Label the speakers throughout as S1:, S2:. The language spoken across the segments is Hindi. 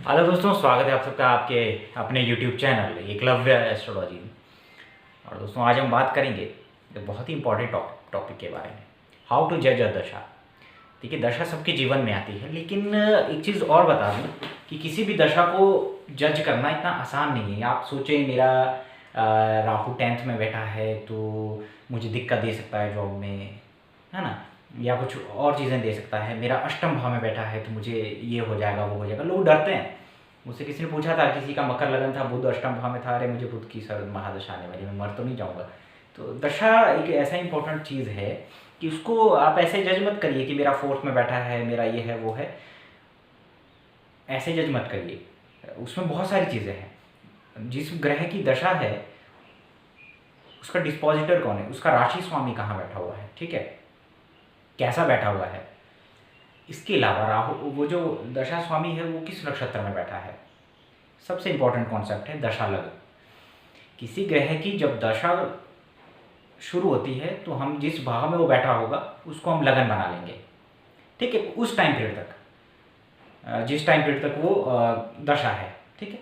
S1: हेलो दोस्तों, स्वागत है आप सबका आपके अपने यूट्यूब चैनल एकलव्य एस्ट्रोलॉजी में। और दोस्तों, आज हम बात करेंगे एक बहुत ही इंपॉर्टेंट टॉपिक के बारे में, हाउ टू जज अ दशा। देखिए, दशा सबके जीवन में आती है, लेकिन एक चीज़ और बता दूं कि किसी भी दशा को जज करना इतना आसान नहीं है। आप सोचें, मेरा राहु 10th में बैठा है तो मुझे दिक्कत दे सकता है जॉब में, है ना, या कुछ और चीज़ें दे सकता है। मेरा अष्टम भाव में बैठा है तो मुझे ये हो जाएगा, वो हो जाएगा। लोग डरते हैं। मुझसे किसी ने पूछा था, किसी का मकर लगन था, बुध अष्टम भाव में था, अरे मुझे बुध की सर महादशा आने वाली, मैं मर तो नहीं जाऊँगा। तो दशा एक ऐसा इंपॉर्टेंट चीज़ है कि उसको आप ऐसे जज मत करिए कि मेरा 4th में बैठा है, मेरा ये है वो है, ऐसे जज मत करिए। उसमें बहुत सारी चीज़ें हैं। जिस ग्रह की दशा है उसका डिस्पोजिटर कौन है, उसका राशि स्वामी कहाँ बैठा हुआ है, ठीक है, कैसा बैठा हुआ है। इसके अलावा राहु, वो जो दशा स्वामी है, वो किस नक्षत्र में बैठा है। सबसे इंपॉर्टेंट कॉन्सेप्ट है दशा लगन। किसी ग्रह की जब दशा शुरू होती है तो हम जिस भाव में वो बैठा होगा उसको हम लगन बना लेंगे, ठीक है, उस टाइम पीरियड तक, जिस टाइम पीरियड तक वो दशा है, ठीक है।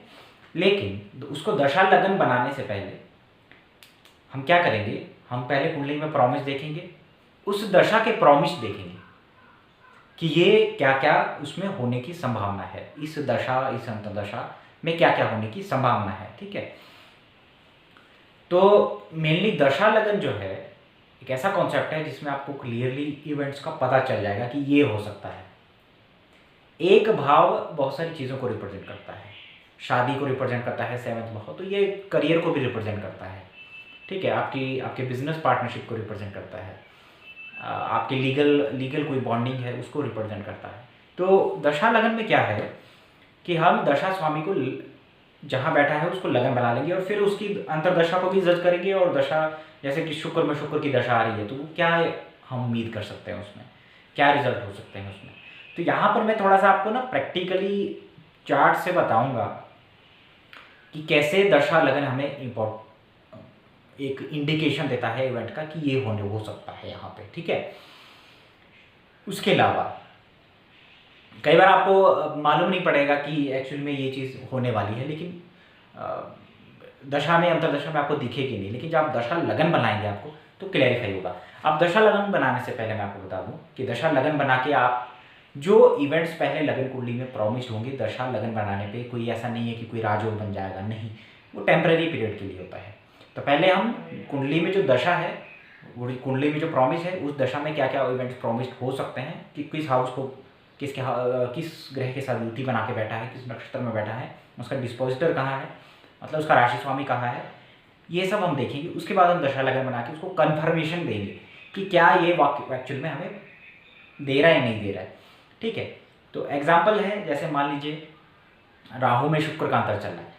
S1: लेकिन उसको दशा लगन बनाने से पहले हम क्या करेंगे, हम पहले कुंडली में प्रॉमिस देखेंगे, उस दशा के प्रॉमिस देखेंगे कि ये क्या क्या उसमें होने की संभावना है, इस दशा, इस अंतर्दशा में क्या क्या होने की संभावना है, ठीक है। तो मेनली दशा लगन जो है एक ऐसा कॉन्सेप्ट है जिसमें आपको क्लियरली इवेंट्स का पता चल जाएगा कि ये हो सकता है। एक भाव बहुत सारी चीज़ों को रिप्रेजेंट करता है। शादी को रिप्रेजेंट करता है 7th भाव, तो ये करियर को भी रिप्रेजेंट करता है, ठीक है। आपके बिजनेस पार्टनरशिप को रिप्रेजेंट करता है। आपके लीगल कोई बॉन्डिंग है उसको रिप्रेजेंट करता है। तो दशा लगन में क्या है कि हम दशा स्वामी को जहाँ बैठा है उसको लगन बना लेंगे और फिर उसकी अंतरदशा को भी जज करेंगे। और दशा, जैसे कि शुक्र में शुक्र की दशा आ रही है तो वो क्या हम उम्मीद कर सकते हैं, उसमें क्या रिजल्ट हो सकते हैं उसमें। तो यहाँ पर मैं थोड़ा सा आपको ना प्रैक्टिकली चार्ट से बताऊंगा कि कैसे दशा लगन हमें एक इंडिकेशन देता है इवेंट का कि ये होने हो सकता है यहाँ पे, ठीक है। उसके अलावा कई बार आपको मालूम नहीं पड़ेगा कि एक्चुअल में ये चीज़ होने वाली है, लेकिन दशा में, अंतरदशा में आपको दिखेगी नहीं, लेकिन जब आप दशा लगन बनाएंगे आपको तो क्लैरिफाई होगा। आप दशा लगन बनाने से पहले मैं आपको बता दूं कि दशा लगन बना के आप जो इवेंट्स पहले लगन कुंडली में प्रॉमिस होंगे, दशा लगन बनाने पे कोई ऐसा नहीं है कि कोई राजयोग बन जाएगा, नहीं, वो टेम्पररी पीरियड के लिए होता है। तो पहले हम कुंडली में जो दशा है, वो कुंडली में जो प्रॉमिस है, उस दशा में क्या क्या इवेंट्स प्रॉमिस हो सकते हैं, कि किस हाउस को किस ग्रह के साथ युति बना के बैठा है, किस नक्षत्र में बैठा है, उसका डिस्पोजिटर कहाँ है, मतलब उसका राशि स्वामी कहाँ है, ये सब हम देखेंगे। उसके बाद हम दशा लगन बना के उसको कन्फर्मेशन देंगे कि क्या ये वाक्य एक्चुअल में हमें दे रहा है नहीं दे रहा है, ठीक है। तो एग्जाम्पल है, जैसे मान लीजिए राहु में शुक्र का अंतर चल रहा है,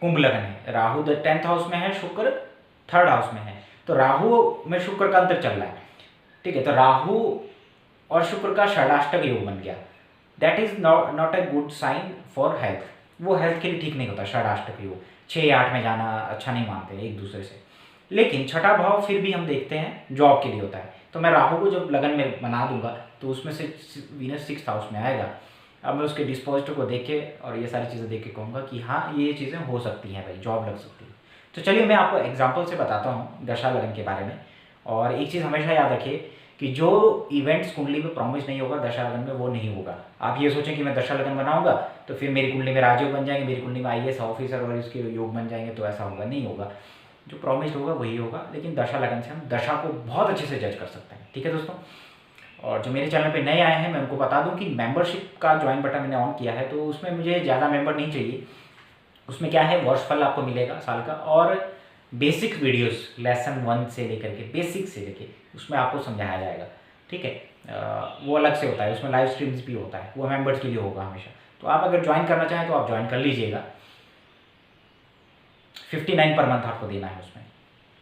S1: कुंभ लगन है, राहु 10th हाउस में है, शुक्र 3rd हाउस में है, तो राहु में शुक्र का अंतर चल रहा है, ठीक है। तो राहु और शुक्र का षडाष्टक योग बन गया, that is not a good sign for health. वो हेल्थ के लिए ठीक नहीं होता षडाष्टक योग, 6 8 में जाना अच्छा नहीं मानते एक दूसरे से। लेकिन छठा भाव फिर भी हम देखते हैं जॉब के लिए होता है। तो मैं राहु को जब लगन में बना दूंगा तो उसमें से वीनस 6th हाउस में आएगा। अब मैं उसके डिस्पोजिटर को देख के और ये सारी चीज़ें देख के कहूँगा कि हाँ, ये चीज़ें हो सकती हैं भाई, जॉब लग सकती है। तो चलिए मैं आपको एग्जाम्पल से बताता हूँ दशा लगन के बारे में। और एक चीज़ हमेशा याद रखिए कि जो इवेंट्स कुंडली में प्रॉमिस नहीं होगा दशा लगन में, वो नहीं होगा। आप ये सोचें कि मैं दशा लगन बनाऊंगा तो फिर मेरी कुंडली में राजयोग बन जाएंगे, मेरी कुंडली में IAS ऑफिसर और इसके योग बन जाएंगे, तो ऐसा होगा नहीं होगा। जो प्रॉमिस होगा वही होगा, लेकिन दशा लगन से हम दशा को बहुत अच्छे से जज कर सकते हैं, ठीक है दोस्तों। और जो मेरे चैनल पे नए आए हैं, मैं उनको बता दूं कि मेंबरशिप का ज्वाइन बटन मैंने ऑन किया है, तो उसमें मुझे ज़्यादा मेंबर नहीं चाहिए। उसमें क्या है, वर्षफल आपको मिलेगा साल का, और बेसिक वीडियोस लेसन 1 से लेकर के बेसिक से लेके उसमें आपको समझाया जाएगा, ठीक है। वो अलग से होता है, उसमें लाइव स्ट्रीम्स भी होता है, वो मेंबर्स के लिए होगा हमेशा। तो आप अगर ज्वाइन करना चाहें तो आप ज्वाइन कर लीजिएगा। 59 पर मंथ आपको देना है उसमें,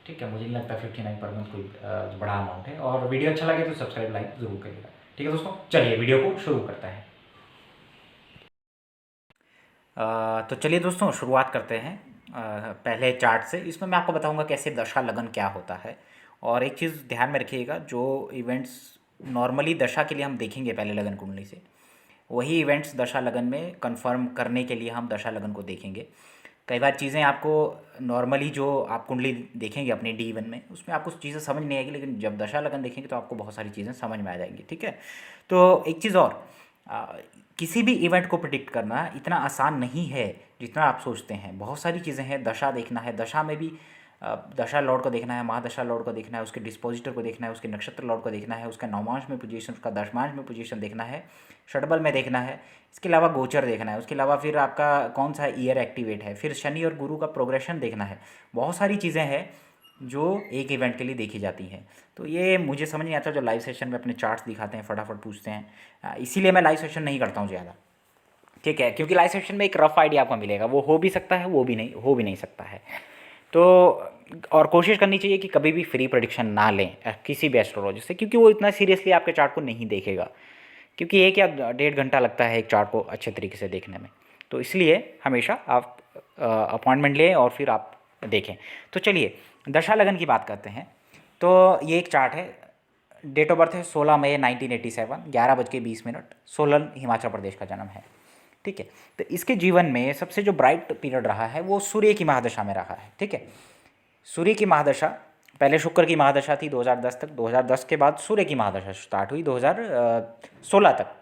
S1: ठीक है। मुझे नहीं लगता 59 पर मंथ कोई बड़ा अमाउंट है। और वीडियो अच्छा लगे तो सब्सक्राइब लाइक ज़रूर करिएगा, ठीक है दोस्तों। चलिए वीडियो को शुरू करते हैं। तो चलिए दोस्तों, शुरुआत करते हैं पहले चार्ट से। इसमें मैं आपको बताऊंगा कैसे दशा लगन क्या होता है। और एक चीज़ ध्यान में रखिएगा, जो इवेंट्स नॉर्मली दशा के लिए हम देखेंगे पहले लगन कुंडली से, वही इवेंट्स दशा लगन में कंफर्म करने के लिए हम दशा लगन को देखेंगे। कई बार चीज़ें आपको नॉर्मली जो आप कुंडली देखेंगे अपनी D1 में, उसमें आपको चीज़ें समझ नहीं आएगी, लेकिन जब दशा लगन देखेंगे तो आपको बहुत सारी चीज़ें समझ में आ जाएंगी। ठीक है, तो एक चीज़ और, आ, किसी भी इवेंट को प्रिडिक्ट करना इतना आसान नहीं है जितना आप सोचते हैं। बहुत सारी चीज़ें हैं, दशा देखना है, दशा में भी दशा लॉर्ड को देखना है, महादशा लॉर्ड को देखना है, उसके डिस्पोजिटर को देखना है, उसके नक्षत्र लॉर्ड को देखना है, उसका नौमांश में पोजीशन, उसका दशमांश में पोजीशन देखना है, षटबल में देखना है, इसके अलावा गोचर देखना है, उसके अलावा फिर आपका कौन सा ईयर एक्टिवेट है, फिर शनि और गुरु का प्रोग्रेशन देखना है। बहुत सारी चीज़ें हैं जो एक इवेंट के लिए देखी जाती हैं। तो ये मुझे समझ नहीं आता जो लाइव सेशन में अपने चार्ट्स दिखाते हैं, फटाफट पूछते हैं, इसीलिए मैं लाइव सेशन नहीं करता हूँ ज़्यादा। ठीक है, क्योंकि लाइव सेशन में एक रफ आइडिया आपको मिलेगा, वो हो भी सकता है, वो भी नहीं हो भी नहीं सकता है। तो और कोशिश करनी चाहिए कि कभी भी फ्री प्रेडिक्शन ना लें किसी भी एस्ट्रोलॉजिस्ट से, क्योंकि वो इतना सीरियसली आपके चार्ट को नहीं देखेगा, क्योंकि 1 या 1.5 घंटा लगता है एक चार्ट को अच्छे तरीके से देखने में। तो इसलिए हमेशा आप अपॉइंटमेंट लें और फिर आप देखें। तो चलिए दशा लगन की बात करते हैं। तो ये एक चार्ट है, डेट ऑफ बर्थ है 16 मई 1987, 11:20, सोलन हिमाचल प्रदेश का जन्म है। ठीक है, तो इसके जीवन में सबसे जो ब्राइट पीरियड रहा है वो सूर्य की महादशा में रहा है। ठीक है, सूर्य की महादशा, पहले शुक्र की महादशा थी 2010 तक, 2010 के बाद सूर्य की महादशा स्टार्ट हुई 2016 तक,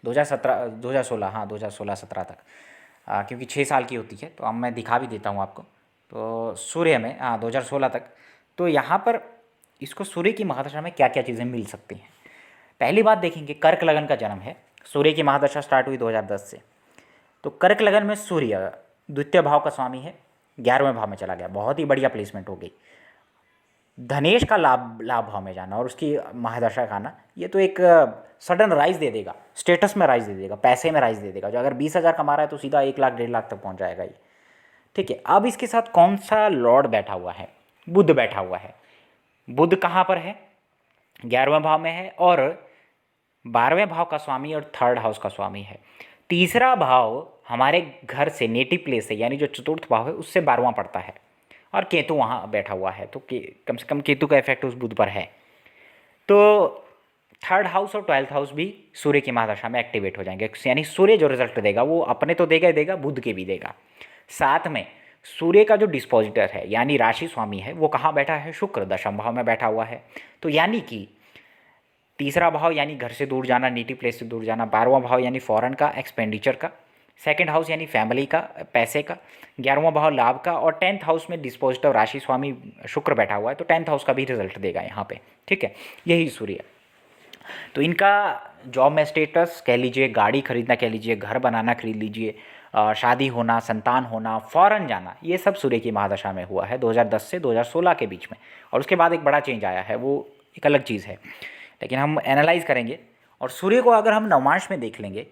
S1: 2017 2016, हाँ 2016-17 तक, क्योंकि 6 साल की होती है। तो अब मैं दिखा भी देता हूँ आपको। तो सूर्य में, हाँ 2016 तक। तो यहाँ पर इसको सूर्य की महादशा में क्या क्या चीज़ें मिल सकती हैं। पहली बात देखेंगे, कर्क लगन का जन्म है, सूर्य की महादशा स्टार्ट हुई 2010 से। तो कर्क लगन में सूर्य द्वितीय भाव का स्वामी है, 11वें भाव में चला गया, बहुत ही बढ़िया प्लेसमेंट हो गई। धनेश का लाभ भाव में जाना और उसकी महादशा का आना, ये तो एक सडन राइज दे देगा, स्टेटस में राइज दे देगा, पैसे में राइज दे देगा। जो अगर 20,000 कमा रहा है तो सीधा 1 लाख 1.5 लाख तक पहुंच जाएगा ये। ठीक है, अब इसके साथ कौन सा लॉर्ड बैठा हुआ है? बुध बैठा हुआ है। बुध कहाँ पर है? 11वें भाव में है और 12वें भाव का स्वामी और 3rd हाउस का स्वामी है। तीसरा भाव हमारे घर से, नेटिव प्लेस से, यानी जो चतुर्थ भाव है उससे 12वां पड़ता है, और केतु वहाँ बैठा हुआ है। तो कम से कम केतु का इफेक्ट उस बुध पर है। तो 3rd हाउस और 12th हाउस भी सूर्य की महादशा में एक्टिवेट हो जाएंगे, यानी सूर्य जो रिजल्ट देगा वो अपने तो देगा ही देगा, बुध के भी देगा। साथ में सूर्य का जो डिस्पोजिटर है यानी राशि स्वामी है वो कहाँ बैठा है? शुक्र, दशम भाव में बैठा हुआ है। तो यानी कि तीसरा भाव यानी घर से दूर जाना, नेटिव प्लेस से दूर जाना, 12वां भाव यानी फॉरेन का, एक्सपेंडिचर का, 2nd हाउस यानी फैमिली का, पैसे का, 11वां भाव लाभ का, और 10th हाउस में डिस्पोजिटिव राशि स्वामी शुक्र बैठा हुआ है, तो 10th हाउस का भी रिजल्ट देगा यहाँ पे। ठीक है, यही सूर्य। तो इनका जॉब में स्टेटस कह लीजिए, गाड़ी खरीदना कह लीजिए, घर बनाना खरीद लीजिए, शादी होना, संतान होना, फॉरेन जाना, ये सब सूर्य की महादशा में हुआ है 2010 से 2016 के बीच में। और उसके बाद एक बड़ा चेंज आया है, वो एक अलग चीज़ है, लेकिन हम एनालाइज करेंगे। और सूर्य को अगर हम नवमांश में देख लेंगे,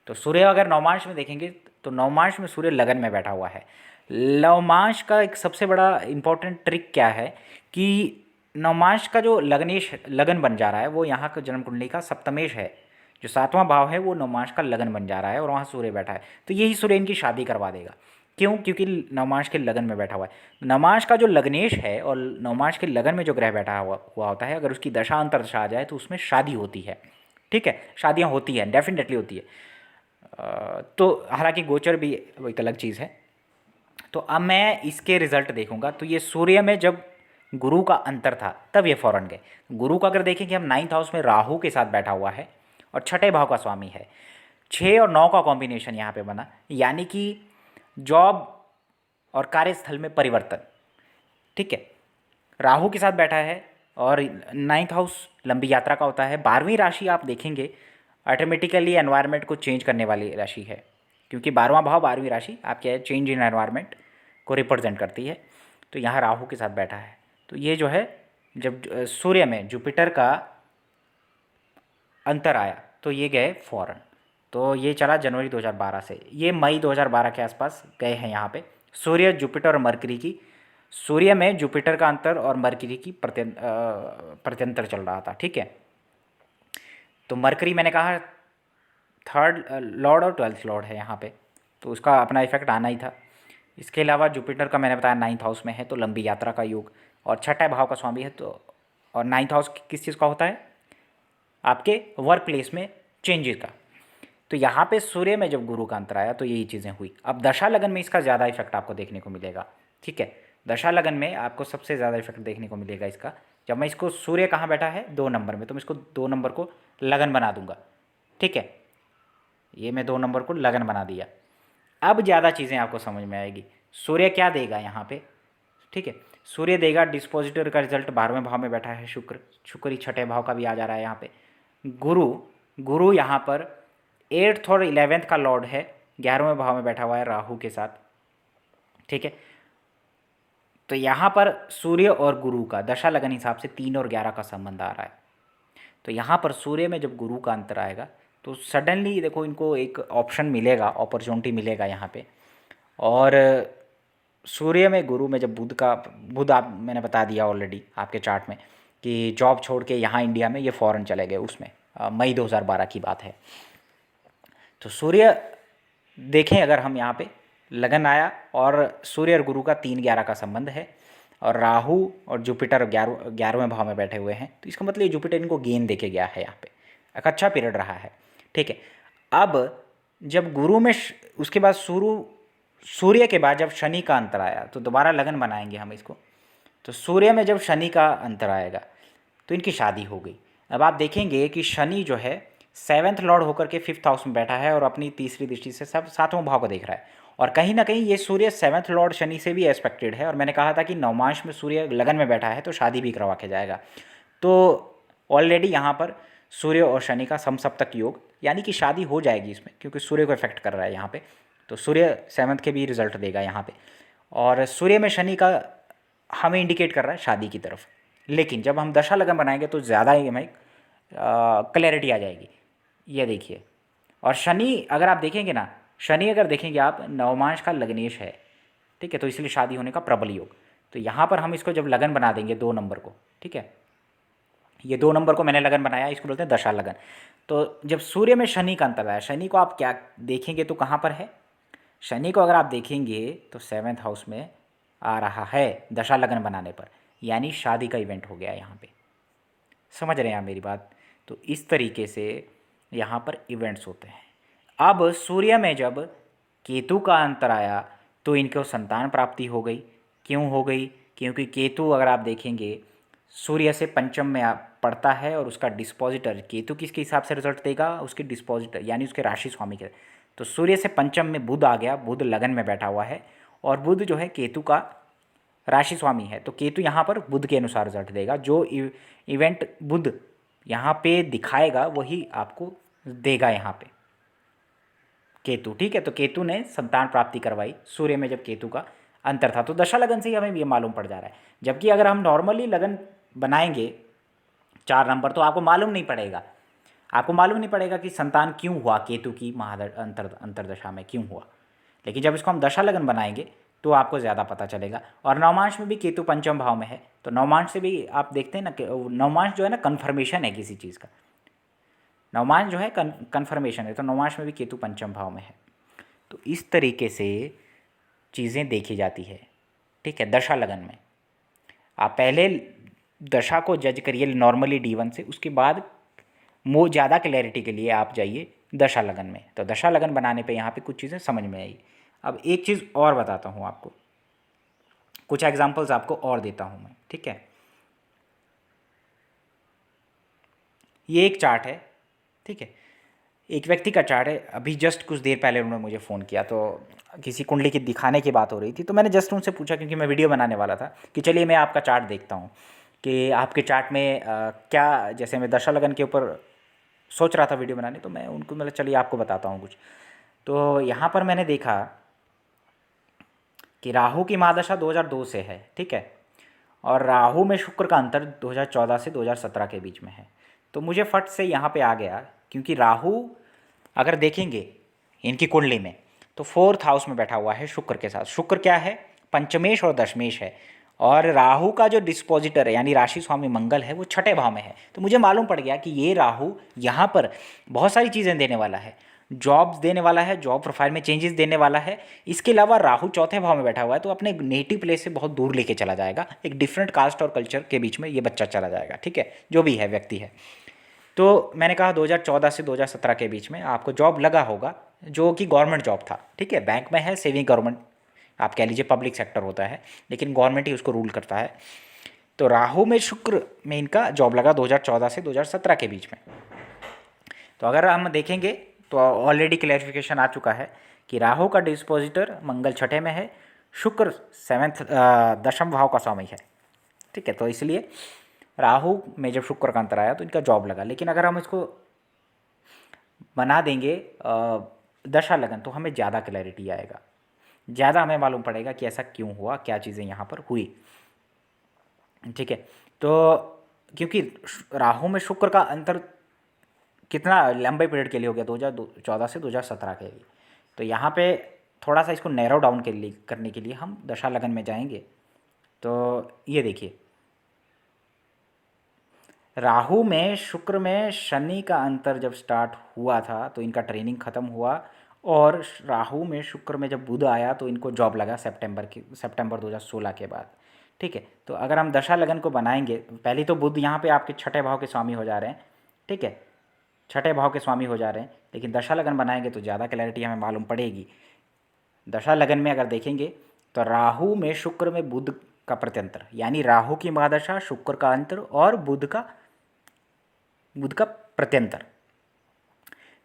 S1: तो सूर्य अगर नवमांश में देखेंगे तो नवमांश में सूर्य लगन में बैठा हुआ है। नवमांश का एक सबसे बड़ा इंपॉर्टेंट ट्रिक क्या है कि नवमांश का जो लगनेश लगन बन जा रहा है वो यहाँ का जन्म कुंडली का सप्तमेश है, जो 7वां भाव है वो नवमांश का लगन बन जा रहा है और वहाँ सूर्य बैठा है। तो यही सूर्य इनकी शादी करवा देगा। क्यों? क्योंकि नवमांश के लगन में बैठा हुआ है। नवमांश का जो लगनेश है और नवमांश के लगन में जो ग्रह बैठा हुआ होता है, अगर उसकी दशा अंतर्दशा आ जाए तो उसमें शादी होती है। ठीक है, शादियाँ होती हैं, डेफिनेटली होती है। तो हालांकि गोचर भी एक अलग चीज़ है। तो अब मैं इसके रिजल्ट देखूंगा। तो ये सूर्य में जब गुरु का अंतर था तब ये फौरन गए। गुरु का अगर देखेंगे हम 9th हाउस में राहु के साथ बैठा हुआ है और 6ठे भाव का स्वामी है। 6 और 9 का कॉम्बिनेशन यहाँ पे बना, यानी कि जॉब और कार्यस्थल में परिवर्तन। ठीक है, राहु के साथ बैठा है और 9th हाउस लंबी यात्रा का होता है। 12वीं राशि आप देखेंगे ऑटोमेटिकली एनवायरनमेंट को चेंज करने वाली राशि है, क्योंकि 12वां भाव 12वीं राशि आपके चेंज इन एनवायरनमेंट को रिप्रेजेंट करती है। तो यहाँ राहु के साथ बैठा है। तो ये जो है, जब सूर्य में जुपिटर का अंतर आया तो ये गए फॉरेन। तो ये चला जनवरी 2012 से, ये मई 2012 के आसपास गए हैं यहाँ पे। सूर्य, जुपिटर और मरकरी की, सूर्य में जुपिटर का अंतर और मरकरी की प्रत्यंतर चल रहा था। ठीक है, तो मरकरी मैंने कहा 3rd लॉर्ड और 12th लॉर्ड है यहाँ पे, तो उसका अपना इफेक्ट आना ही था। इसके अलावा जुपिटर का मैंने बताया 9th हाउस में है, तो लंबी यात्रा का योग, और 6ठे भाव का स्वामी है। तो और 9th हाउस किस चीज़ का होता है? आपके वर्क प्लेस में चेंजेस का। तो यहाँ पे सूर्य में जब गुरु का अंतर आया तो यही चीज़ें हुई। अब दशा लगन में इसका ज़्यादा इफेक्ट आपको देखने को मिलेगा, ठीक है। दशा लगन में आपको सबसे ज़्यादा इफेक्ट देखने को मिलेगा इसका, जब मैं इसको, सूर्य कहाँ बैठा है 2 नंबर में, तो मैं इसको 2 नंबर को लगन बना दूंगा, ठीक है। ये मैं 2 नंबर को लगन बना दिया। अब ज़्यादा चीज़ें आपको समझ में आएगी। सूर्य क्या देगा यहाँ पे, ठीक है। सूर्य देगा डिस्पोजिटर का रिजल्ट, 12वें भाव में बैठा है शुक्र, शुक्र ही 6ठे भाव का भी आ जा रहा है यहाँ पे। गुरु यहाँ पर 8th और 11th का लॉर्ड है, 11वें भाव में बैठा हुआ है राहु के साथ, ठीक है। तो यहाँ पर सूर्य और गुरु का दशा लगन हिसाब से 3 और 11 का संबंध आ रहा है। तो यहाँ पर सूर्य में जब गुरु का अंतर आएगा तो सडनली देखो इनको एक ऑप्शन मिलेगा, अपॉर्चुनिटी मिलेगा यहाँ पे। और सूर्य में गुरु में जब बुध आप, मैंने बता दिया ऑलरेडी आपके चार्ट में कि जॉब छोड़ के यहाँ इंडिया में ये फॉरेन चले गए, उसमें मई 2012 की बात है। तो सूर्य देखें अगर हम यहाँ पे लगन आया और सूर्य और गुरु का 3-11 का संबंध है, और राहु और जुपिटर 11वें भाव में बैठे हुए हैं, तो इसका मतलब ये जुपिटर इनको गेन देके गया है यहाँ पे, एक अच्छा पीरियड रहा है, ठीक है। अब जब गुरु में उसके बाद सूर्य के बाद जब शनि का अंतर आया तो दोबारा लगन बनाएंगे हम इसको। तो सूर्य में जब शनि का अंतर आएगा तो इनकी शादी हो गई। अब आप देखेंगे कि शनि जो है 7th लॉर्ड होकर के 5th हाउस में बैठा है और अपनी तीसरी दृष्टि से सब 7वें भाव को देख रहा है, और कहीं ना कहीं ये सूर्य 7th लॉर्ड शनि से भी एस्पेक्टेड है। और मैंने कहा था कि नवमांश में सूर्य लगन में बैठा है तो शादी भी करवा के जाएगा। तो ऑलरेडी यहाँ पर सूर्य और शनि का समसप्तक योग, यानी कि शादी हो जाएगी इसमें, क्योंकि सूर्य को इफेक्ट कर रहा है यहाँ पे। तो सूर्य 7th के भी रिजल्ट देगा यहाँ पे, और सूर्य में शनि का हमें इंडिकेट कर रहा है शादी की तरफ। लेकिन जब हम दशा लगन बनाएंगे तो ज़्यादा ही हमें क्लैरिटी आ जाएगी। ये देखिए, और शनि अगर आप देखेंगे ना, शनि अगर देखेंगे आप नवमांश का लग्नेश है, ठीक है, तो इसलिए शादी होने का प्रबल योग। तो यहाँ पर हम इसको जब लगन बना देंगे 2 नंबर को, ठीक है, ये 2 नंबर को मैंने लगन बनाया, इसको बोलते हैं दशा लगन। तो जब सूर्य में शनि का अंतर आया, शनि को आप क्या देखेंगे तो कहाँ पर है, शनि को अगर आप देखेंगे तो 7th हाउस में आ रहा है दशा लगन बनाने पर, यानी शादी का इवेंट हो गया यहाँ पे। समझ रहे हैं आप मेरी बात? तो इस तरीके से यहाँ पर इवेंट्स होते हैं। अब सूर्य में जब केतु का अंतर आया तो इनको संतान प्राप्ति हो गई। क्यों हो गई? क्योंकि केतु अगर आप देखेंगे सूर्य से पंचम में पड़ता है, और उसका डिस्पोजिटर केतु किसके हिसाब से रिजल्ट देगा, उसके डिस्पोजिटर यानी उसके राशि स्वामी के। तो सूर्य से पंचम में बुध आ गया, बुध लगन में बैठा हुआ है, और बुध जो है केतु का राशि स्वामी है। तो केतु यहाँ पर बुध के अनुसार रिजल्ट देगा, जो इवेंट बुध यहाँ पे दिखाएगा वही आपको देगा यहाँ पे केतु, ठीक है। तो केतु ने संतान प्राप्ति करवाई सूर्य में जब केतु का अंतर था। तो दशा लगन से ही हमें ये मालूम पड़ जा रहा है। जबकि अगर हम नॉर्मली लगन बनाएंगे 4 नंबर तो आपको मालूम नहीं पड़ेगा कि संतान क्यों हुआ केतु की अंतरदशा में क्यों हुआ। लेकिन जब इसको हम दशा लगन बनाएंगे तो आपको ज़्यादा पता चलेगा। और नवमांश में भी केतु पंचम भाव में है, तो नवमांश से भी आप देखते हैं ना कि नवमांश जो है ना कन्फर्मेशन है किसी चीज़ का, नवमांश जो है कन्फर्मेशन है, तो नवमांश में भी केतु पंचम भाव में है। तो इस तरीके से चीज़ें देखी जाती है, ठीक है। दशा लगन में आप पहले दशा को जज करिए नॉर्मली D1 से, उसके बाद ज़्यादा क्लैरिटी के लिए आप जाइए दशा लगन में। तो दशा लगन बनाने पे यहाँ पे कुछ चीज़ें समझ में आई। अब एक चीज़ और बताता हूँ आपको, कुछ एग्जांपल्स आपको और देता हूँ मैं, ठीक है। ये एक चार्ट है, ठीक है, एक व्यक्ति का चार्ट है। अभी जस्ट कुछ देर पहले उन्होंने मुझे फ़ोन किया, तो किसी कुंडली की दिखाने की बात हो रही थी, तो मैंने जस्ट उनसे पूछा, क्योंकि मैं वीडियो बनाने वाला था, कि चलिए मैं आपका चार्ट देखता हूँ कि आपके चार्ट में क्या, जैसे मैं दशा लगन के ऊपर सोच रहा था वीडियो बनाने, तो मैं उनको मतलब चलिए आपको बताता हूँ कुछ। तो यहाँ पर मैंने देखा कि राहु की महादशा 2002 से है, ठीक है, और राहु में शुक्र का अंतर 2014 से 2017 के बीच में है। तो मुझे फट से यहाँ पे आ गया, क्योंकि राहु अगर देखेंगे इनकी कुंडली में तो 4th हाउस में बैठा हुआ है शुक्र के साथ। शुक्र क्या है? पंचमेश और दशमेश है, और राहु का जो डिस्पोजिटर है यानी राशि स्वामी मंगल है वो 6ठे भाव में है। तो मुझे मालूम पड़ गया कि ये राहु यहाँ पर बहुत सारी चीज़ें देने वाला है, जॉब्स देने वाला है, जॉब प्रोफाइल में चेंजेस देने वाला है। इसके अलावा राहु 4थे भाव में बैठा हुआ है, तो अपने नेटिव प्लेस से बहुत दूर लेके चला जाएगा, एक डिफरेंट कास्ट और कल्चर के बीच में ये बच्चा चला जाएगा, ठीक है, जो भी है व्यक्ति है। तो मैंने कहा 2014 से 2017 के बीच में आपको जॉब लगा होगा, जो कि गवर्नमेंट जॉब था, ठीक है, बैंक में है, सेमी गवर्नमेंट आप कह लीजिए, पब्लिक सेक्टर होता है, लेकिन गवर्नमेंट ही उसको रूल करता है। तो राहु में शुक्र में इनका जॉब लगा 2014 से 2017 के बीच में। तो अगर हम देखेंगे तो ऑलरेडी क्लैरिफिकेशन आ चुका है कि राहु का डिस्पोजिटर मंगल छठे में है, शुक्र सेवेंथ दशम भाव का स्वामी है, ठीक है। तो इसलिए राहु में जब शुक्र का अंतर आया तो इनका जॉब लगा। लेकिन अगर हम इसको बना देंगे दशा लगन, तो हमें ज़्यादा क्लैरिटी आएगा, ज़्यादा हमें मालूम पड़ेगा कि ऐसा क्यों हुआ, क्या चीज़ें यहाँ पर हुई, ठीक है। तो क्योंकि राहु में शुक्र का अंतर कितना लंबे पीरियड के लिए हो गया, 2014 से 2017 के लिए। तो यहाँ पे थोड़ा सा इसको नैरो डाउन के लिए करने के लिए हम दशा लगन में जाएंगे। तो ये देखिए, राहु में शुक्र में शनि का अंतर जब स्टार्ट हुआ था तो इनका ट्रेनिंग ख़त्म हुआ, और राहु में शुक्र में जब बुध आया तो इनको जॉब लगा सितंबर 2016 के बाद, ठीक है। तो अगर हम दशा लगन को बनाएंगे, पहले तो बुध यहाँ पे आपके छठे भाव के स्वामी हो जा रहे हैं, ठीक है, छठे भाव के स्वामी हो जा रहे हैं, लेकिन दशा लगन बनाएंगे तो ज़्यादा क्लैरिटी हमें मालूम पड़ेगी। दशा लगन में अगर देखेंगे तो राहु में शुक्र में बुध का प्रत्यंतर, यानी राहु की महादशा, शुक्र का अंतर और बुध का प्रत्यंतर।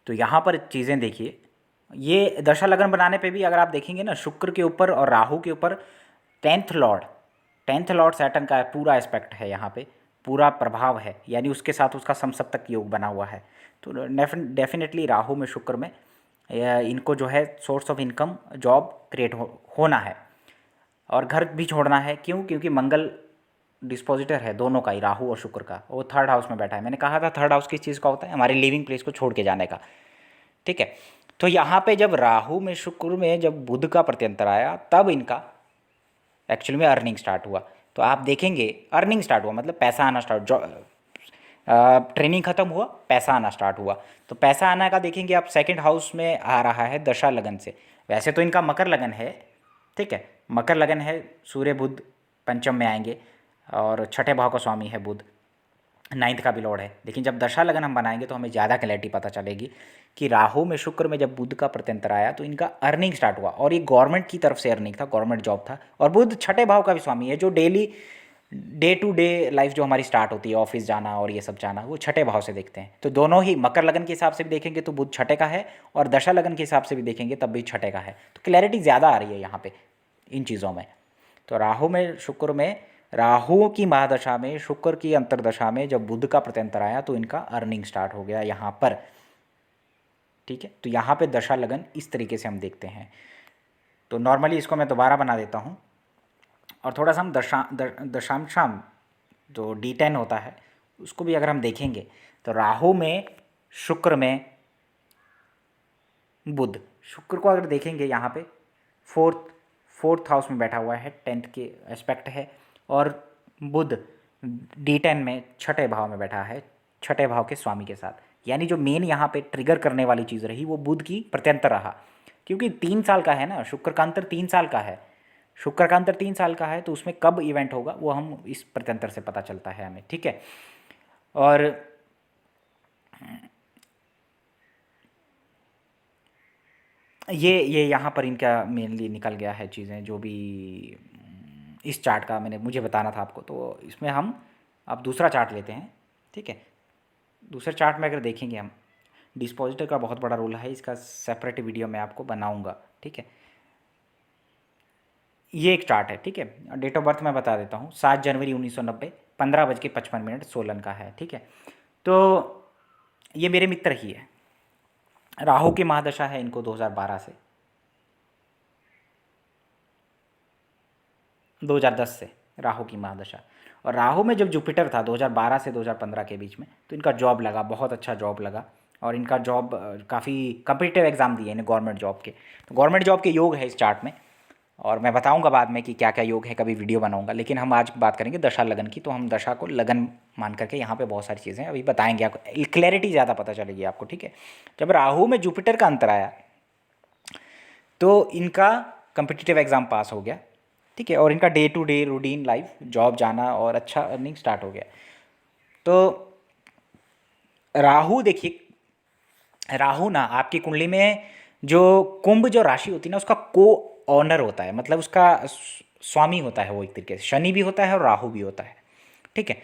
S1: तो यहाँ पर चीज़ें देखिए, ये दशा लगन बनाने पे भी अगर आप देखेंगे ना, शुक्र के ऊपर और राहु के ऊपर टेंथ लॉर्ड सैटर्न का पूरा एस्पेक्ट है, यहाँ पे पूरा प्रभाव है, यानी उसके साथ उसका समसप्तक योग बना हुआ है। तो डेफिनेटली राहु में शुक्र में इनको जो है source of income job create होना है, और घर भी छोड़ना है। क्यों? क्योंकि मंगल डिस्पोजिटर है दोनों का ही, राहु और शुक्र का, वो थर्ड हाउस में बैठा है। मैंने कहा था थर्ड हाउस किस चीज़ का होता है, हमारे लिविंग प्लेस को छोड़ के जाने का, ठीक है। तो यहाँ पे जब राहु में शुक्र में जब बुध का प्रत्यंतर आया, तब इनका एक्चुअली में अर्निंग स्टार्ट हुआ। तो आप देखेंगे अर्निंग स्टार्ट हुआ मतलब पैसा आना स्टार्ट, ट्रेनिंग खत्म हुआ, पैसा आना स्टार्ट हुआ। तो पैसा आना का देखेंगे आप, सेकंड हाउस में आ रहा है दशा लगन से। वैसे तो इनका मकर लगन है, ठीक है, मकर लगन है, सूर्य बुध पंचम में आएंगे और छठे भाव का स्वामी है बुध, नाइन्थ का भी लॉर्ड है। लेकिन जब दशा लगन हम बनाएंगे तो हमें ज़्यादा क्लैरिटी पता चलेगी कि राहु में शुक्र में जब बुध का प्रत्यंतर आया तो इनका अर्निंग स्टार्ट हुआ, और ये गवर्नमेंट की तरफ से अर्निंग था, गवर्नमेंट जॉब था। और बुध छठे भाव का भी स्वामी है, जो daily day to day life जो हमारी स्टार्ट होती है, ऑफिस जाना और ये सब जाना, वो छठे भाव से देखते हैं। तो दोनों ही मकर लगन के हिसाब से भी देखेंगे तो बुध छठे का है, और दशा लगन के हिसाब से भी देखेंगे तब भी छठे का है। तो क्लैरिटी ज़्यादा आ रही है यहाँ पे इन चीज़ों में। तो राहु में शुक्र में, राहु की महादशा में, शुक्र की अंतरदशा में जब बुध का प्रत्यंतर आया तो इनका अर्निंग स्टार्ट हो गया यहाँ पर, ठीक है। तो यहाँ पे दशा लगन इस तरीके से हम देखते हैं। तो नॉर्मली इसको मैं दोबारा बना देता हूँ, और थोड़ा सा हम दशांशाम जो D10 होता है उसको भी अगर हम देखेंगे तो राहु में शुक्र में बुध, शुक्र को अगर देखेंगे यहाँ पे फोर्थ हाउस में बैठा हुआ है, 10th के एस्पेक्ट है, और बुध D10 में छठे भाव में बैठा है, छठे भाव के स्वामी के साथ। यानी जो मेन यहाँ पे ट्रिगर करने वाली चीज़ रही वो बुध की प्रत्यंतर रहा, क्योंकि 3 साल का है ना, शुक्र का अंतर 3 साल का है, शुक्र का अंतर 3 साल का है। तो उसमें कब इवेंट होगा वो हम इस प्रत्यंतर से पता चलता है हमें, ठीक है। और ये यहाँ पर इनका मेनली निकल गया है चीज़ें, जो भी इस चार्ट का मुझे बताना था आपको। तो इसमें हम अब दूसरा चार्ट लेते हैं, ठीक है। दूसरे चार्ट में अगर देखेंगे हम, डिस्पोजिटर का बहुत बड़ा रोल है, इसका सेपरेट वीडियो मैं आपको बनाऊंगा, ठीक है। ये एक चार्ट है, ठीक है। डेट ऑफ बर्थ मैं बता देता हूँ, 7 जनवरी 1990, 15:55 सोलन का है, ठीक है। तो ये मेरे मित्र ही है, राहु की महादशा है इनको 2012 से 2010 से राहु की महादशा। और राहु में जब जुपिटर था 2012 से 2015 के बीच में, तो इनका जॉब लगा, बहुत अच्छा जॉब लगा, और इनका जॉब काफ़ी कम्पिटिटिव एग्ज़ाम दिए इन्हें गवर्नमेंट जॉब के। तो गवर्नमेंट जॉब के योग है इस चार्ट में, और मैं बताऊंगा बाद में कि क्या क्या योग है, कभी वीडियो बनाऊंगा। लेकिन हम आज बात करेंगे दशा लगन की, तो हम दशा को लगन मान करके यहाँ पे बहुत सारी चीज़ें अभी बताएंगे आपको, क्लैरिटी ज़्यादा पता चलेगी आपको, ठीक है। जब राहु में जुपिटर का अंतर आया तो इनका कम्पिटिटिव एग्ज़ाम पास हो गया, ठीक है, और इनका day to day routine life, job जाना और अच्छा अर्निंग स्टार्ट हो गया। तो राहु देखिए, राहु ना आपकी कुंडली में जो कुंभ जो राशि होती है ना, उसका को ऑनर होता है, मतलब उसका स्वामी होता है वो, एक तरीके से शनि भी होता है और राहु भी होता है। ठीक है।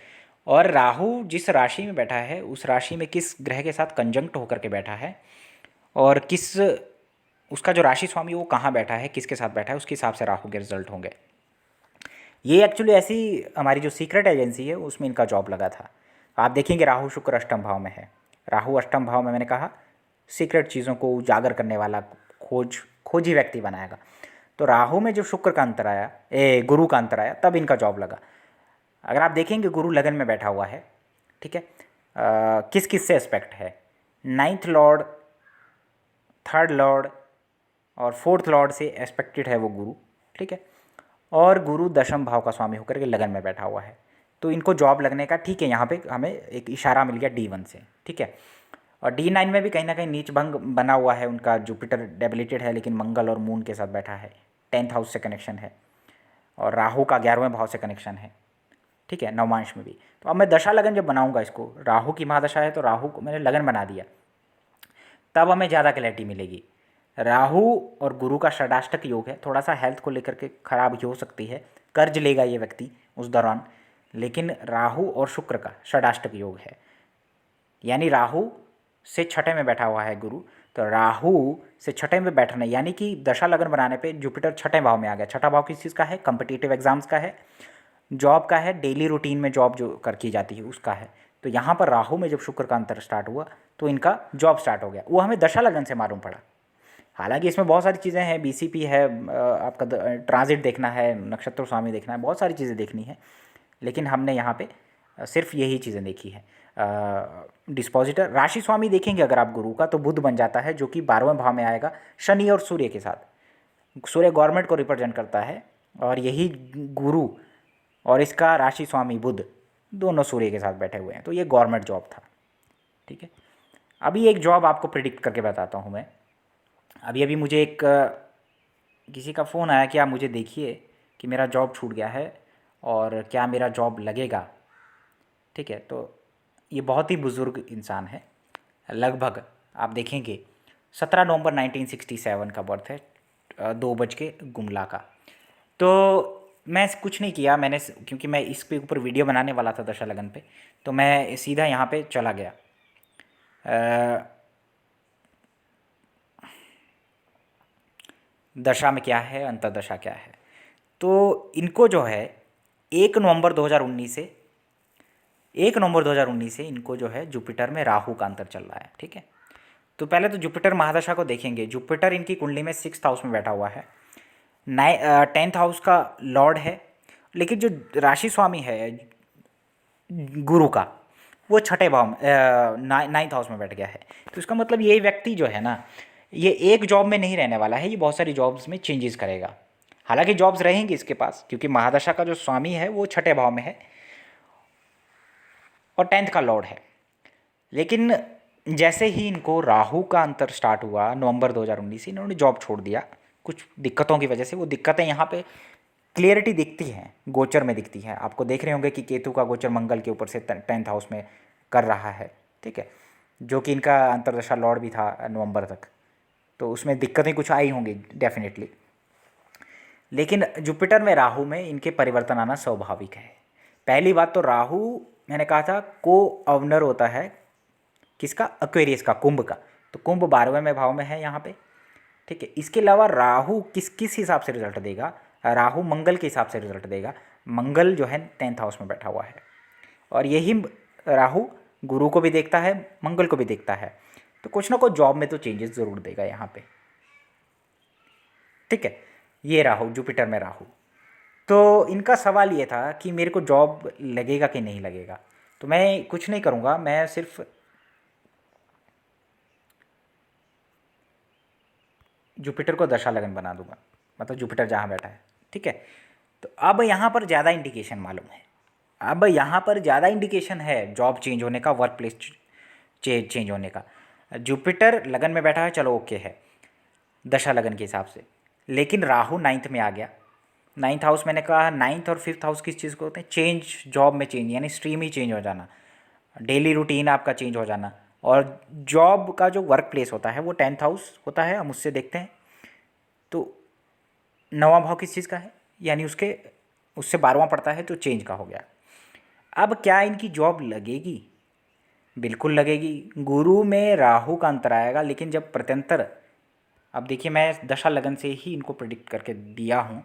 S1: और राहु जिस राशि में बैठा है उस राशि में किस ग्रह के साथ कंजंक्ट होकर के बैठा है, और किस उसका जो राशि स्वामी वो कहाँ बैठा है, किसके साथ बैठा है, उसके हिसाब से राहु के रिजल्ट होंगे। ये एक्चुअली ऐसी हमारी जो सीक्रेट एजेंसी है उसमें इनका जॉब लगा था। आप देखेंगे राहु शुक्र अष्टम भाव में है। राहु अष्टम भाव में, मैंने कहा सीक्रेट चीज़ों को उजागर करने वाला, खोजी व्यक्ति बनाएगा। तो राहु में जब शुक्र का अंतर आया, गुरु का अंतर आया, तब इनका जॉब लगा। अगर आप देखेंगे गुरु लगन में बैठा हुआ है, ठीक है, किस किस से एस्पेक्ट है, नाइन्थ लॉर्ड, थर्ड लॉर्ड और फोर्थ लॉर्ड से एस्पेक्टेड है वो गुरु। ठीक है। और गुरु दशम भाव का स्वामी होकर के लगन में बैठा हुआ है। तो इनको जॉब लगने का, ठीक है, यहाँ पे हमें एक इशारा मिल गया D1 से। ठीक है। और D9 में भी कहीं ना कहीं नीच भंग बना हुआ है उनका, जुपिटर डेबिलिटेड है लेकिन मंगल और मून के साथ बैठा है, 10th हाउस से कनेक्शन है, और राहु का 11वें भाव से कनेक्शन है। ठीक है, नवमांश में भी। तो अब मैं दशा लगन जब बनाऊंगा इसको, राहु की महादशा है तो राहु को मैंने लगन बना दिया, तब हमें ज़्यादा क्लैरिटी मिलेगी। राहु और गुरु का षडाष्टक योग है, थोड़ा सा हेल्थ को लेकर के खराब हो सकती है, कर्ज लेगा ये व्यक्ति उस दौरान, लेकिन राहु और शुक्र का षडाष्टक योग है, यानी राहु से छठे में बैठा हुआ है गुरु। तो राहु से छठे में बैठना यानी कि दशा लगन बनाने पे जुपिटर छठे भाव में आ गया। छठा भाव किस चीज़ का है? कॉम्पिटिटिव एग्जाम्स का है, जॉब का है, डेली रूटीन में जॉब जो कर की जाती है उसका है। तो यहाँ पर राहु में जब शुक्र का अंतर स्टार्ट हुआ तो इनका जॉब स्टार्ट हो गया। वो हमें दशा लगन से मालूम पड़ा। हालांकि इसमें बहुत सारी चीज़ें हैं, BCP है, आपका ट्रांजिट देखना है, नक्षत्र स्वामी देखना है, बहुत सारी चीज़ें देखनी है, लेकिन हमने यहाँ पे सिर्फ यही चीज़ें देखी है। डिस्पोजिटर राशि स्वामी देखेंगे अगर आप गुरु का, तो बुध बन जाता है, जो कि 12वें भाव में आएगा शनि और सूर्य के साथ। सूर्य गवर्नमेंट को रिप्रेजेंट करता है, और यही गुरु और इसका राशि स्वामी बुध दोनों सूर्य के साथ बैठे हुए हैं। तो ये गवर्नमेंट जॉब था। ठीक है। अभी एक जॉब आपको प्रिडिक्ट करके बताता हूँ मैं। अभी अभी मुझे एक किसी का फ़ोन आया कि आप मुझे देखिए कि मेरा जॉब छूट गया है और क्या मेरा जॉब लगेगा। ठीक है। तो ये बहुत ही बुज़ुर्ग इंसान है, लगभग आप देखेंगे 17 नवंबर 1967 का बर्थ है, 2 बज के गुमला का। तो मैं कुछ नहीं किया मैंने, क्योंकि मैं इस पे ऊपर वीडियो बनाने वाला था दशा लगन पे, तो मैं सीधा यहाँ पे चला गया। दशा में क्या है, अंतर्दशा क्या है। तो इनको जो है 1 नवंबर 2019 से 1 नवंबर 2019 से इनको जो है जुपिटर में राहु का अंतर चल रहा है। ठीक है। तो पहले तो जुपिटर महादशा को देखेंगे। जुपिटर इनकी कुंडली में 6th हाउस में बैठा हुआ है, 10th हाउस का लॉर्ड है, लेकिन जो राशि स्वामी है गुरु का, वो छठे भाव में 9th हाउस में बैठ गया है। तो इसका मतलब ये व्यक्ति जो है ना, ये एक जॉब में नहीं रहने वाला है, ये बहुत सारी जॉब्स में चेंजेस करेगा। हालांकि जॉब्स रहेंगी इसके पास, क्योंकि महादशा का जो स्वामी है वो छठे भाव में है और 10th का लॉर्ड है। लेकिन जैसे ही इनको राहु का अंतर स्टार्ट हुआ नवंबर 2019 से, इन्होंने जॉब छोड़ दिया कुछ दिक्कतों की वजह से। वो दिक्कतें यहाँ पे क्लियरिटी दिखती हैं, गोचर में दिखती हैं। आपको देख रहे होंगे कि केतु का गोचर मंगल के ऊपर से 10th हाउस में कर रहा है। ठीक है। जो कि इनका अंतर्दशा लॉर्ड भी था नवंबर तक, तो उसमें दिक्कतें कुछ आई होंगी डेफिनेटली। लेकिन जुपिटर में राहु में इनके परिवर्तन आना स्वाभाविक है। पहली बात तो राहु, मैंने कहा था, को अवनर होता है किसका? एक्वेरियस का, कुंभ का। तो कुंभ 12वें में भाव में है यहाँ पे। ठीक है। इसके अलावा राहु किस किस हिसाब से रिजल्ट देगा? राहु मंगल के हिसाब से रिजल्ट देगा। मंगल जो है 10th हाउस में बैठा हुआ है, और यही राहु गुरु को भी देखता है, मंगल को भी देखता है। तो कुछ ना कुछ जॉब में तो चेंजेस ज़रूर देगा यहाँ पे। ठीक है। ये राहु, जुपिटर में राहु। तो इनका सवाल ये था कि मेरे को जॉब लगेगा कि नहीं लगेगा। तो मैं कुछ नहीं करूँगा, मैं सिर्फ जुपिटर को दशा लगन बना दूंगा, मतलब जुपिटर जहाँ बैठा है। ठीक है। तो अब यहाँ पर ज़्यादा इंडिकेशन मालूम है, अब यहाँ पर ज़्यादा इंडिकेशन है जॉब चेंज होने का, वर्क प्लेस चेंज होने का। जुपिटर लगन में बैठा है, चलो ओके है दशा लगन के हिसाब से, लेकिन राहु 9th में आ गया। 9th हाउस, मैंने कहा 9th और 5th हाउस किस चीज़ को होते हैं? चेंज, जॉब में चेंज, यानी स्ट्रीम ही चेंज हो जाना। डेली रूटीन आपका चेंज हो जाना, और जॉब का जो वर्क प्लेस होता है वो 10th हाउस होता है, हम उससे देखते हैं। तो 9वां भाव किस चीज़ का है, यानी उसके उससे 12वां पड़ता है, तो चेंज का हो गया। अब क्या इनकी जॉब लगेगी? बिल्कुल लगेगी। गुरु में राहु का अंतर आएगा, लेकिन जब प्रत्यंतर, अब देखिए मैं दशा लगन से ही इनको प्रिडिक्ट करके दिया हूँ।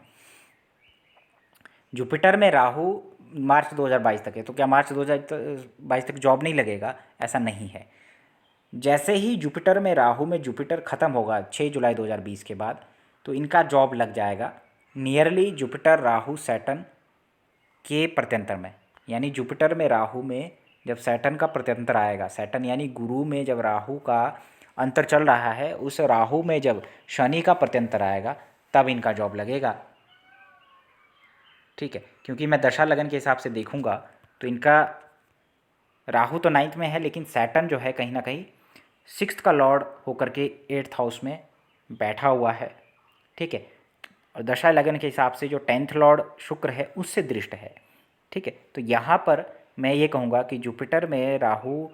S1: जुपिटर में राहु मार्च 2022 तक है, तो क्या मार्च 2022 तक जॉब नहीं लगेगा? ऐसा नहीं है। जैसे ही जुपिटर में राहु में जुपिटर ख़त्म होगा 6 जुलाई 2020 के बाद, तो इनका जॉब लग जाएगा नियरली जुपिटर राहु सैटर्न के प्रत्यंतर में। यानी जुपिटर में राहु में जब सैटर्न का प्रत्यंतर आएगा, सैटर्न यानी गुरु में जब राहु का अंतर चल रहा है, उस राहु में जब शनि का प्रत्यंतर आएगा, तब इनका जॉब लगेगा। ठीक है, क्योंकि मैं दशा लगन के हिसाब से देखूंगा तो इनका राहु तो 9th में है, लेकिन सैटर्न जो है कहीं ना कहीं 6th का लॉर्ड होकर के 8th हाउस में बैठा हुआ है। ठीक है, और दशा लगन के हिसाब से जो 10th लॉर्ड शुक्र है उससे दृष्ट है। ठीक है, तो यहाँ पर मैं ये कहूँगा कि जुपिटर में राहु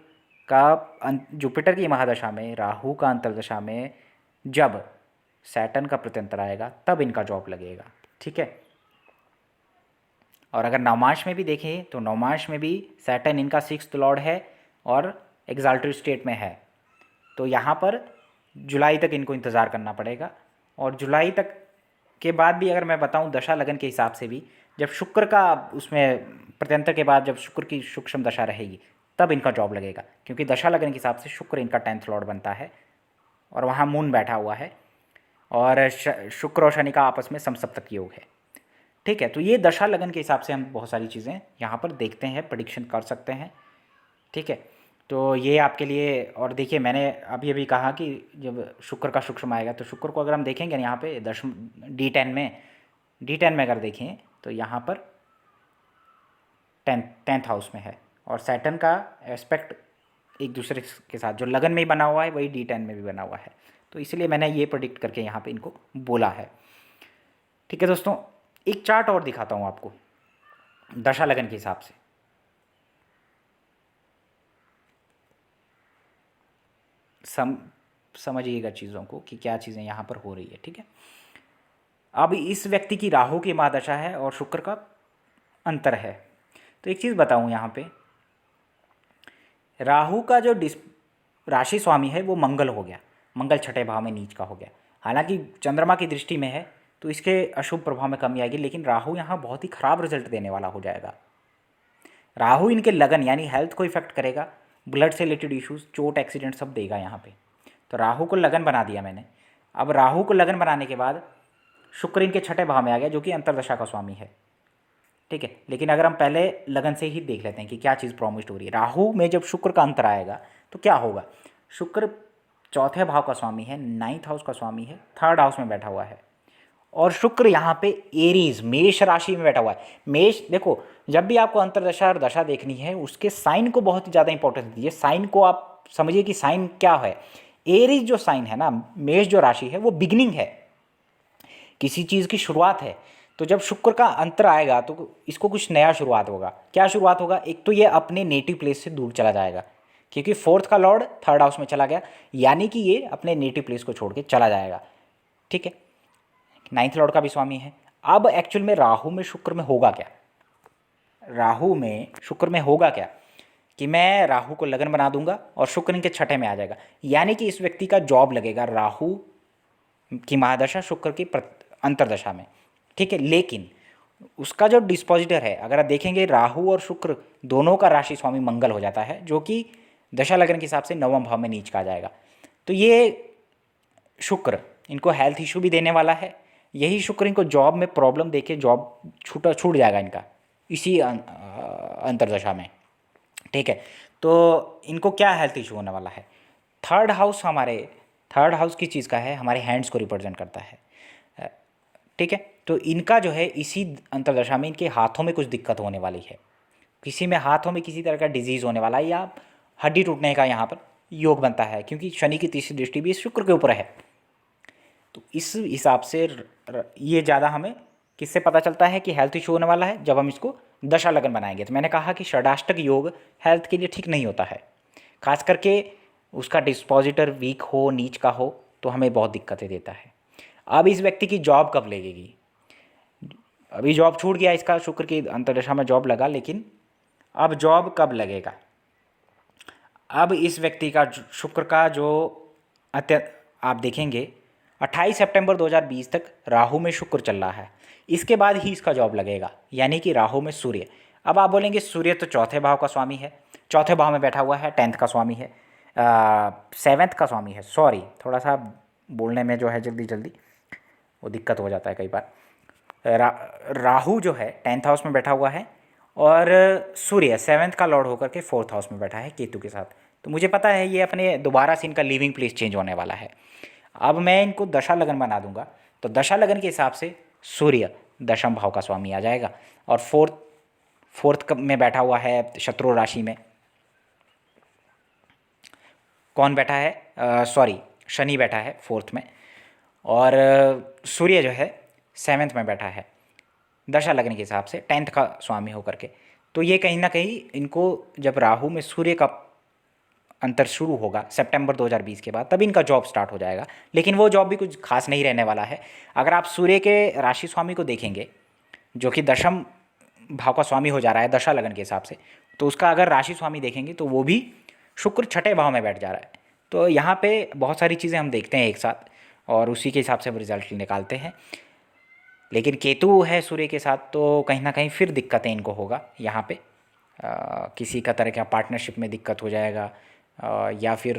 S1: का जुपिटर की महादशा में राहु का अंतर्दशा में जब सैटर्न का प्रत्यंतर आएगा, तब इनका जॉब लगेगा। ठीक है, और अगर नवमांश में भी देखें तो नवमांश में भी सैटर्न इनका 6th लॉर्ड है और एग्जाल्टेड स्टेट में है। तो यहाँ पर जुलाई तक इनको इंतज़ार करना पड़ेगा, और जुलाई तक के बाद भी अगर मैं बताऊँ दशा लगन के हिसाब से भी, जब शुक्र का उसमें प्रत्यंतर के बाद जब शुक्र की सूक्ष्म दशा रहेगी, तब इनका जॉब लगेगा, क्योंकि दशा लगन के हिसाब से शुक्र इनका 10th लॉर्ड बनता है और वहाँ मून बैठा हुआ है, और शुक्र और शनि का आपस में समसप्तक योग है। ठीक है, तो ये दशा लगन के हिसाब से हम बहुत सारी चीज़ें यहाँ पर देखते हैं, प्रेडिक्शन कर सकते हैं। ठीक है, तो ये आपके लिए। और देखिए मैंने अभी अभी कहा कि जब शुक्र का सूक्ष्म आएगा, तो शुक्र को अगर हम देखेंगे यहाँ पे D10 में अगर देखें तो यहाँ पर 10th हाउस में है, और सैटर्न का एस्पेक्ट एक दूसरे के साथ जो लगन में ही बना हुआ है वही D10 में भी बना हुआ है, तो इसलिए मैंने ये प्रेडिक्ट करके यहाँ पे इनको बोला है। ठीक है दोस्तों, एक चार्ट और दिखाता हूँ आपको दशा लगन के हिसाब से। समझिएगा चीज़ों को कि क्या चीज़ें यहाँ पर हो रही है। ठीक है, अब इस व्यक्ति की राहु की महादशा है और शुक्र का अंतर है। तो एक चीज़ बताऊँ यहाँ पे, राहु का जो राशि स्वामी है वो मंगल हो गया, मंगल 6ठे भाव में नीच का हो गया। हालांकि चंद्रमा की दृष्टि में है तो इसके अशुभ प्रभाव में कमी आएगी, लेकिन राहु यहाँ बहुत ही खराब रिजल्ट देने वाला हो जाएगा। राहु इनके लगन यानी हेल्थ को इफेक्ट करेगा, ब्लड से रिलेटेड इश्यूज, चोट, एक्सीडेंट सब देगा यहाँ पे। तो राहु को लगन बना दिया मैंने। अब राहु को लगन बनाने के बाद शुक्र इनके 6ठे भाव में आ गया, जो कि अंतर्दशा का स्वामी है। ठीक है, लेकिन अगर हम पहले लगन से ही देख लेते हैं कि क्या चीज़ प्रॉमिस्ड हो रही है। राहु में जब शुक्र का अंतर आएगा तो क्या होगा? शुक्र 4थे भाव का स्वामी है, 9th हाउस का स्वामी है, 3rd हाउस में बैठा हुआ है, और शुक्र यहाँ पे एरीज मेष राशि में बैठा हुआ है। मेष, देखो जब भी आपको अंतर्दशा और दशा देखनी है उसके साइन को बहुत ज़्यादा इंपॉर्टेंस दीजिए। साइन को आप समझिए कि साइन क्या है। एरीज जो साइन है ना, मेष जो राशि है वो बिगिनिंग है, किसी चीज़ की शुरुआत है। तो जब शुक्र का अंतर आएगा तो इसको कुछ नया शुरुआत होगा। क्या शुरुआत होगा? एक तो ये अपने नेटिव प्लेस से दूर चला जाएगा, क्योंकि 4th का लॉर्ड 3rd हाउस में चला गया, यानी कि ये अपने नेटिव प्लेस को छोड़ के चला जाएगा। ठीक है, 9th लॉर्ड का भी स्वामी है। अब एक्चुअल में राहु में शुक्र में होगा क्या? राहु में शुक्र में होगा क्या कि मैं राहु को लगन बना दूंगा और शुक्र इनके 6ठे में आ जाएगा, यानी कि इस व्यक्ति का जॉब लगेगा राहु की महादशा शुक्र की अंतर्दशा में। ठीक है, लेकिन उसका जो डिस्पोजिटर है, अगर आप देखेंगे राहु और शुक्र दोनों का राशि स्वामी मंगल हो जाता है, जो कि दशा लगन के हिसाब से 9वें भाव में नीच का आ जाएगा। तो ये शुक्र इनको हेल्थ इशू भी देने वाला है, यही शुक्र इनको जॉब में प्रॉब्लम देके जॉब छूट जाएगा इनका इसी अंतर्दशा में। ठीक है, तो इनको क्या हेल्थ इशू होने वाला है? 3rd हाउस हमारे 3rd हाउस की चीज़ का है, हमारे हैंड्स को रिप्रेजेंट करता है। ठीक है, तो इनका जो है इसी अंतर्दशा में इनके हाथों में कुछ दिक्कत होने वाली है, किसी में हाथों में किसी तरह का डिजीज़ होने वाला है, या हड्डी टूटने का यहाँ पर योग बनता है, क्योंकि शनि की तीसरी दृष्टि भी शुक्र के ऊपर है। तो इस हिसाब से ये ज़्यादा हमें किससे पता चलता है कि हेल्थ इशू होने वाला है? जब हम इसको दशा लगन बनाएंगे। तो मैंने कहा कि षडाष्टक योग हेल्थ के लिए ठीक नहीं होता है, खास करके उसका डिस्पोजिटर वीक हो, नीच का हो, तो हमें बहुत दिक्कतें देता है। अब इस व्यक्ति की जॉब कब लगेगी? अभी जॉब छूट गया इसका, शुक्र की अंतर्दशा में जॉब लगा, लेकिन अब जॉब कब लगेगा? अब इस व्यक्ति का शुक्र का जो आप देखेंगे 28 सितंबर 2020 तक राहु में शुक्र चल रहा है, इसके बाद ही इसका जॉब लगेगा, यानी कि राहु में सूर्य। अब आप बोलेंगे सूर्य तो चौथे भाव का स्वामी है, चौथे भाव में बैठा हुआ है, 10th का स्वामी है, 7th का स्वामी है। सॉरी, थोड़ा सा बोलने में जो है जल्दी जल्दी वो दिक्कत हो जाता है कई बार। राहु जो है 10th हाउस में बैठा हुआ है और सूर्य 7th का लॉर्ड होकर के 4th हाउस में बैठा है केतु के साथ। तो मुझे पता है ये अपने दोबारा से इनका लिविंग प्लेस चेंज होने वाला है। अब मैं इनको दशा लगन बना दूंगा, तो दशा लगन के हिसाब से सूर्य दशम भाव का स्वामी आ जाएगा और फोर्थ में बैठा हुआ है शत्रु राशि में। कौन बैठा है? सॉरी, शनि बैठा है 4th में, और सूर्य जो है 7th में बैठा है दशा लगन के हिसाब से 10th का स्वामी होकर के। तो ये कहीं ना कहीं इनको जब राहु में सूर्य का अंतर शुरू होगा सितंबर 2020 के बाद, तब इनका जॉब स्टार्ट हो जाएगा। लेकिन वो जॉब भी कुछ खास नहीं रहने वाला है। अगर आप सूर्य के राशि स्वामी को देखेंगे, जो कि दशम भाव का स्वामी हो जा रहा है दशा लगन के हिसाब से, तो उसका अगर राशि स्वामी देखेंगे तो वो भी शुक्र छठे भाव में बैठ जा रहा है। तो यहाँ पे बहुत सारी चीज़ें हम देखते हैं एक साथ और उसी के हिसाब से हम रिजल्ट निकालते हैं। लेकिन केतु है सूर्य के साथ, तो कहीं ना कहीं फिर दिक्कतें इनको होगा यहाँ पे। किसी का तरह का पार्टनरशिप में दिक्कत हो जाएगा, या फिर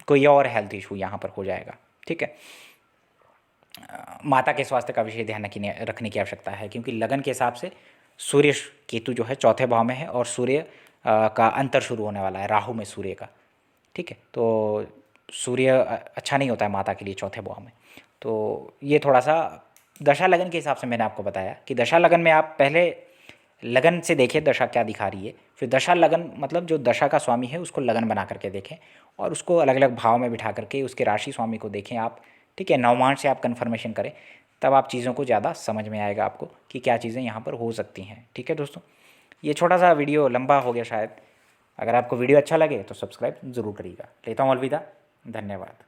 S1: कोई और हेल्थ इशू यहाँ पर हो जाएगा। ठीक है, माता के स्वास्थ्य का विशेष ध्यान रखने की आवश्यकता है, क्योंकि लगन के हिसाब से सूर्य केतु जो है चौथे भाव में है और सूर्य का अंतर शुरू होने वाला है राहु में सूर्य का। ठीक है, तो सूर्य अच्छा नहीं होता है माता के लिए चौथे भाव में। तो ये थोड़ा सा दशा लगन के हिसाब से मैंने आपको बताया कि दशा लगन में आप पहले लगन से देखें दशा क्या दिखा रही है, फिर दशा लगन मतलब जो दशा का स्वामी है उसको लगन बना करके देखें और उसको अलग अलग भाव में बिठा करके उसके राशि स्वामी को देखें आप। ठीक है, नवमांश से आप कन्फर्मेशन करें, तब आप चीज़ों को ज़्यादा समझ में आएगा आपको कि क्या चीज़ें यहाँ पर हो सकती हैं। ठीक है दोस्तों, ये छोटा सा वीडियो लंबा हो गया शायद। अगर आपको वीडियो अच्छा लगे तो सब्सक्राइब ज़रूर करिएगा। लेता हूँ अलविदा, धन्यवाद।